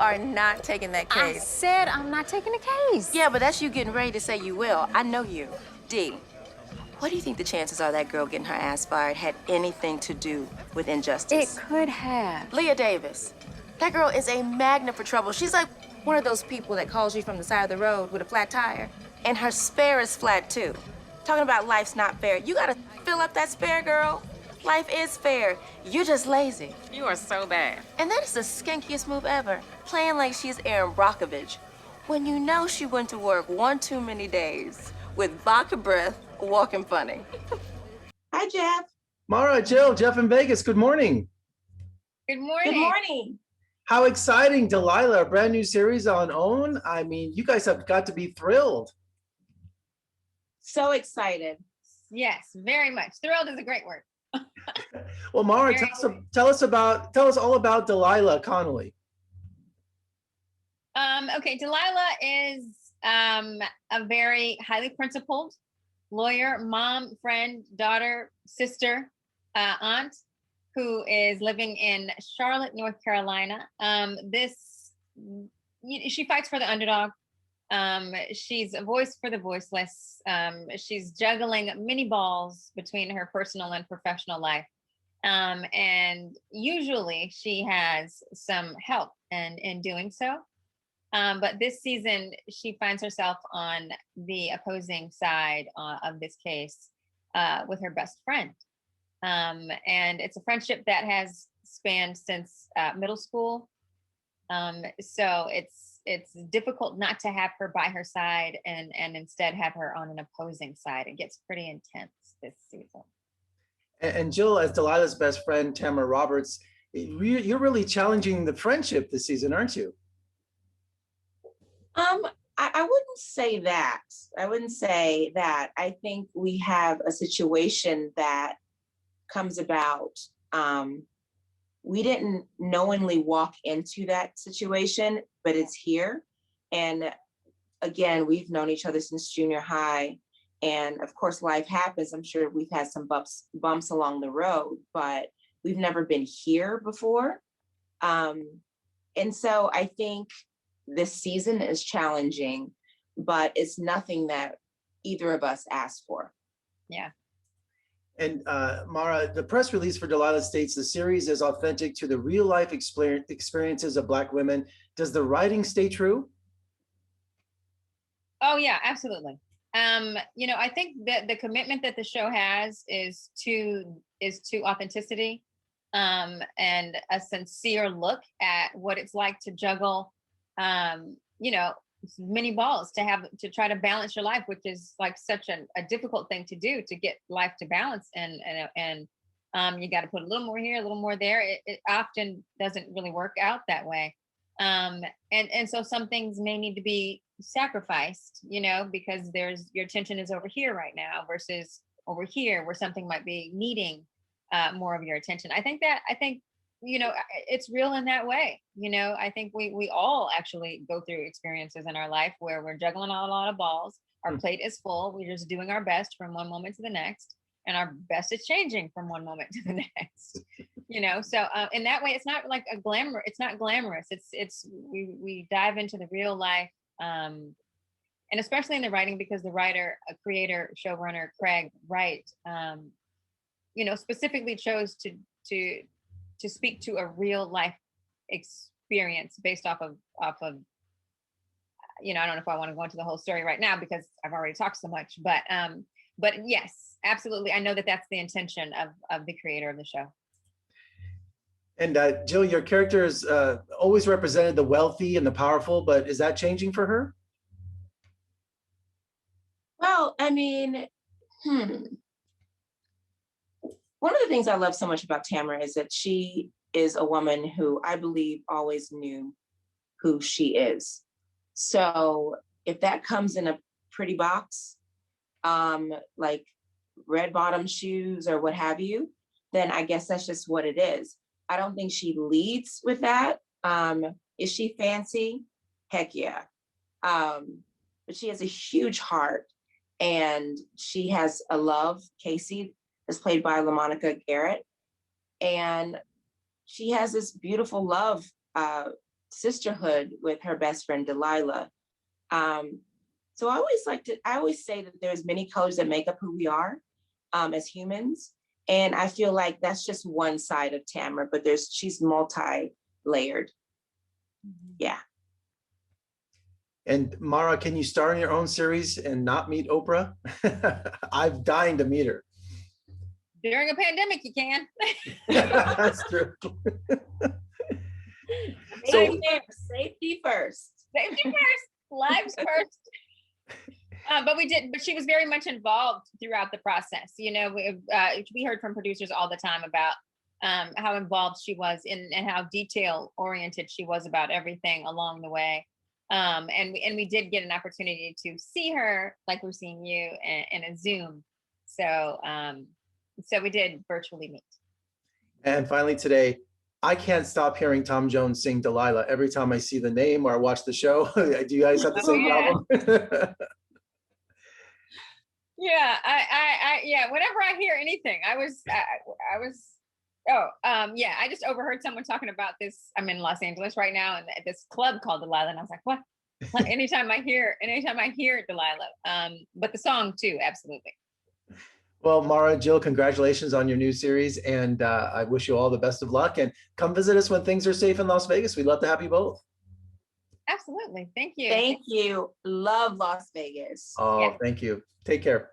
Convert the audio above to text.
are not taking that I case. said I'm not taking the case. Yeah, but that's you getting ready to say you will. I know you. D, what do you think the chances are that girl getting her ass fired had anything to do with It injustice? could have. Leah Davis. That girl is a magnet for trouble. She's like one of those people that calls you from the side of the road with a flat tire. And her spare is flat, too. Talking about life's not fair. You gotta fill up that spare, girl. Life is fair. You're just lazy. You are so bad. And that is the skankiest move ever. Playing like she's Erin Brockovich when you know she went to work one too many days with vodka breath, walking funny. Hi, Jeff. Maahra, Jill, Jeff in Vegas, good morning. Good morning. Good morning. How exciting, Delilah, a brand new series on OWN. I mean, you guys have got to be thrilled. So excited. Yes, very much. Thrilled is a great word. Well, Maahra, tell us all about Delilah Connolly. Okay, Delilah is a very highly principled lawyer, mom, friend, daughter, sister, aunt, who is living in Charlotte, North Carolina. She fights for the underdog. She's a voice for the voiceless. She's juggling many balls between her personal and professional life. And usually she has some help in doing so. But this season, she finds herself on the opposing side of this case with her best friend. And it's a friendship that has spanned since middle school. So it's difficult not to have her by her side and instead have her on an opposing side. It gets pretty intense this season. And Jill, as Delilah's best friend, Tamara Roberts, you're really challenging the friendship this season, aren't you? I wouldn't say that. I wouldn't say that. I think we have a situation that comes about. We didn't knowingly walk into that situation, but it's here. And again, we've known each other since junior high. And of course, life happens. I'm sure we've had some bumps along the road, but we've never been here before. And so I think this season is challenging, but it's nothing that either of us asked for. Yeah. And Maahra, the press release for Delilah states the series is authentic to the real life experiences of Black women. Does the writing stay true? Oh yeah, absolutely. I think that the commitment that the show has is to authenticity, and a sincere look at what it's like to juggle, many balls, to try to balance your life, which is like such a difficult thing to do, to get life to balance. And you got to put a little more here, a little more there. It often doesn't really work out that way. And so some things may need to be sacrificed, because your attention is over here right now versus over here where something might be needing more of your attention. I think it's real in that way. I think we all actually go through experiences in our life where we're juggling a lot of balls. Our plate is full. We're just doing our best from one moment to the next. And our best is changing from one moment to the next, So in that way, it's not like it's not glamorous. We dive into the real life. And especially in the writing, because the writer, creator, showrunner, Craig Wright, specifically chose to speak to a real life experience based off of, I don't know if I want to go into the whole story right now because I've already talked so much, but yes, absolutely. I know that that's the intention of the creator of the show. And Jill, your character has always represented the wealthy and the powerful, but is that changing for her? Well, I mean, one of the things I love so much about Tamara is that she is a woman who I believe always knew who she is. So if that comes in a pretty box, like red bottom shoes or what have you, then I guess that's just what it is. I don't think she leads with that. Is she fancy? Heck yeah. But she has a huge heart, and she has a love. Casey is played by LaMonica Garrett, and she has this beautiful love sisterhood with her best friend Delilah. So I always say that there's many colors that make up who we are as humans. And I feel like that's just one side of Tamara, but she's multi-layered. Yeah. And Maahra, can you star in your own series and not meet Oprah? I'm dying to meet her. During a pandemic, you can. That's true. Safety first. Safety first, lives first. But she was very much involved throughout the process. You know, we heard from producers all the time about how involved she was and how detail oriented she was about everything along the way. And we did get an opportunity to see her, like we're seeing you, in a Zoom. So we did virtually meet. And finally today, I can't stop hearing Tom Jones sing Delilah every time I see the name or I watch the show. Do you guys have the same problem? Yeah, yeah. Whenever I hear anything, I just overheard someone talking about this. I'm in Los Angeles right now, and this club called Delilah, and I was like, what? Anytime I hear Delilah, but the song too, absolutely. Well, Maahra, Jill, congratulations on your new series, and I wish you all the best of luck. And come visit us when things are safe in Las Vegas. We'd love to have you both. Absolutely, thank you. Thank you. Love Las Vegas. Oh, Yeah. thank you. Take care.